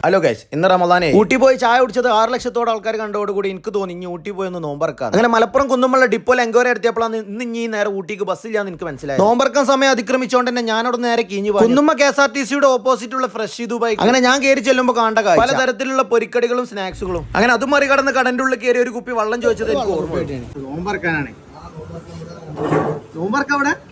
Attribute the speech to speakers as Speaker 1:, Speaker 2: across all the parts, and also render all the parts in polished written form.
Speaker 1: Hello guys, ഇന്ന് റമദാനെ ഊട്ടി പോയി ചായ കുടിച്ചത് 6 ലക്ഷത്തോടെ ആൾക്കാർ കണ്ടോടുകൂടി എനിക്ക് തോന്നി ഇനി ഊട്ടി പോയി ഒന്ന് നോമ്പറക്കാം. അങ്ങനെ മലപ്പുറം കുന്നുമുള്ള ഡിപ്പോയിൽ എൻക്വയറി നടത്തിയപ്പോഴാണ് ഇന്ന് നേരെ ഊട്ടിക്ക് ബസ്സില്ലാന്ന് എനിക്ക് മനസ്സിലായി. നോമ്പറക്കാൻ സമയം അതിക്രമിച്ചോണ്ട് തന്നെ ഞാനവിടെ നേരെ കിഞ്ഞു പോയി. Kunnumma KSRTCയുടെ ഓപ്പോസിറ്റുള്ള fresh Dubai. അങ്ങനെ ഞാൻ കയറി ചെല്ലുമ്പോൾ കാണേണ്ട കാര്യം പലതരത്തിലുള്ള പൊരിക്കടികളും സ്നാക്സുകളും. അങ്ങനെ അതും മറികടന്ന് കടന്റെ ഉള്ളിൽ കയറി ഒരു കുപ്പി വെള്ളം ചോദിച്ചത് എനിക്ക് ഓർമ്മ.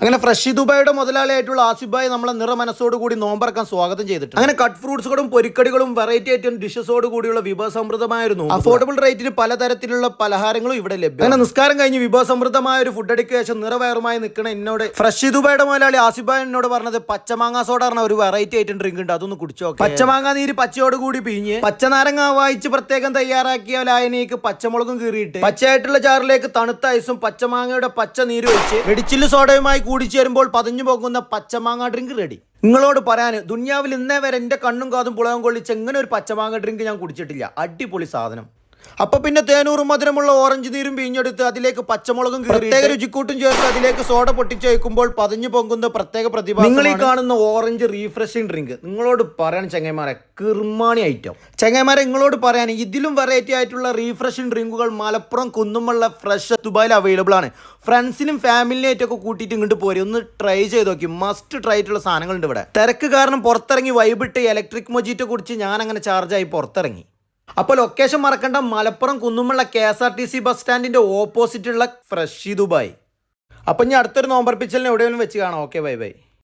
Speaker 1: അങ്ങനെ ഫ്രഷ് ദുബായിയുടെ മുതലാളിയായിട്ടുള്ള ആസിഫ് ഭായ് നമ്മളെ നിറ മനസ്സോട് കൂടി നോമ്പറക്കാൻ സ്വാഗതം ചെയ്തിട്ടുണ്ട്. അങ്ങനെ കട്ട് ഫ്രൂട്ട്സുകളും പൊരിക്കടികളും വെറൈറ്റി ഐറ്റം ഡിഷസോട് കൂടിയുള്ള വിഭവസമൃദ്ധമായിരുന്നു. അഫോർഡബിൾ റേറ്റിന് പലതരത്തിലുള്ള പലഹാരങ്ങളും ഇവിടെ ലഭ്യം. അങ്ങനെ നിസ്കാരം കഴിഞ്ഞ് വിഭവസമൃദ്ധമായ ഒരു ഫുഡ് അടിക്ക് ശേഷം നിറവയറുമായി നിൽക്കുന്ന എന്നോട് ഫ്രഷ് ദുബായിയുടെ മുതലാളി ആസിഫ് ഭായ് എന്നോട് പറഞ്ഞത് പച്ചമാങ്ങ സോഡ പറഞ്ഞ ഒരു വെറൈറ്റി ഐറ്റം ഡ്രിങ്ക് ഉണ്ട്, അതൊന്ന് കുടിച്ചോ. പച്ചമാങ്ങ നീര് പച്ചയോട് കൂടി പിഴിഞ്ഞ് പച്ചനാരങ്ങ വായിച്ച് പ്രത്യേകം തയ്യാറാക്കിയ ലായനിക്ക് പച്ചമുളകും കീറിയിട്ട് പച്ചയായിട്ടുള്ള ചാറിലേക്ക് തണുത്ത ഐസും പച്ചമാങ്ങയുടെ പച്ച നീര് ഒഴിച്ച് വെടിച്ചില് സോഡയുമായി കൂടിച്ചേരുമ്പോൾ പതഞ്ഞു പോകുന്ന പച്ചമാങ്ങ ഡ്രിങ്ക് റെഡി. നിങ്ങളോട് പറയാൻ ദുനിയാവിൽ ഇന്നേ വരെ എന്റെ കണ്ണും കാതും പുളകം കൊള്ളിച്ച് എങ്ങനെ ഒരു പച്ചമാങ്ങ ഡ്രിങ്ക് ഞാൻ കുടിച്ചിട്ടില്ല. അടിപൊളി സാധനം. അപ്പൊ പിന്നെ തേനൂറും മധുരമുള്ള ഓറഞ്ച് നീരും പിഴിഞ്ഞെടുത്ത് അതിലേക്ക് പച്ചമുളകും പ്രത്യേക രുചിക്കൂട്ടും ചേർത്ത് അതിലേക്ക് സോഡ പൊട്ടിച്ച് വയ്ക്കുമ്പോൾ പതഞ്ഞു പൊങ്ങുന്ന പ്രത്യേക പ്രതിഭ. നിങ്ങൾ ഈ കാണുന്ന ഓറഞ്ച് റീഫ്രഷിംഗ് ഡ്രിങ്ക് നിങ്ങളോട് പറയാൻ ചെങ്ങന്മാരെ കിർമാണി ഐറ്റം. ചെങ്ങന്മാരെ നിങ്ങളോട് പറയാൻ ഇതിലും വെറൈറ്റി ആയിട്ടുള്ള റീഫ്രഷിംഗ് ഡ്രിങ്കുകൾ മലപ്പുറം കുന്നുമുള്ള ഫ്രഷ് ദുബായിൽ അവൈലബിൾ ആണ്. ഫ്രണ്ട്സിനും ഫാമിലിനായിട്ടൊക്കെ കൂട്ടിയിട്ട് ഇങ്ങോട്ട് പോരെ, ഒന്ന് ട്രൈ ചെയ്ത് നോക്കി. മസ്റ്റ് ട്രൈ ആയിട്ടുള്ള സാധനങ്ങളുണ്ട് ഇവിടെ. തിരക്ക് കാരണം പുറത്തിറങ്ങി വൈബിട്ട് ഇലക്ട്രിക് മൊജിറ്റോ കുടിച്ച് ഞാൻ അങ്ങനെ ചാർജായി പുറത്തിറങ്ങി. അപ്പോൾ ലൊക്കേഷൻ മറക്കണ്ട, മലപ്പുറം കുന്നുമുള്ള KSRTC ബസ് സ്റ്റാൻഡിന്റെ ഓപ്പോസിറ്റുള്ള ഫ്രഷ് ദുബായ്. അപ്പം ഞാൻ അടുത്തൊരു നോമ്പർപ്പിച്ചലിന് എവിടെയെങ്കിലും വെച്ച് കാണാം. Okay, bye by.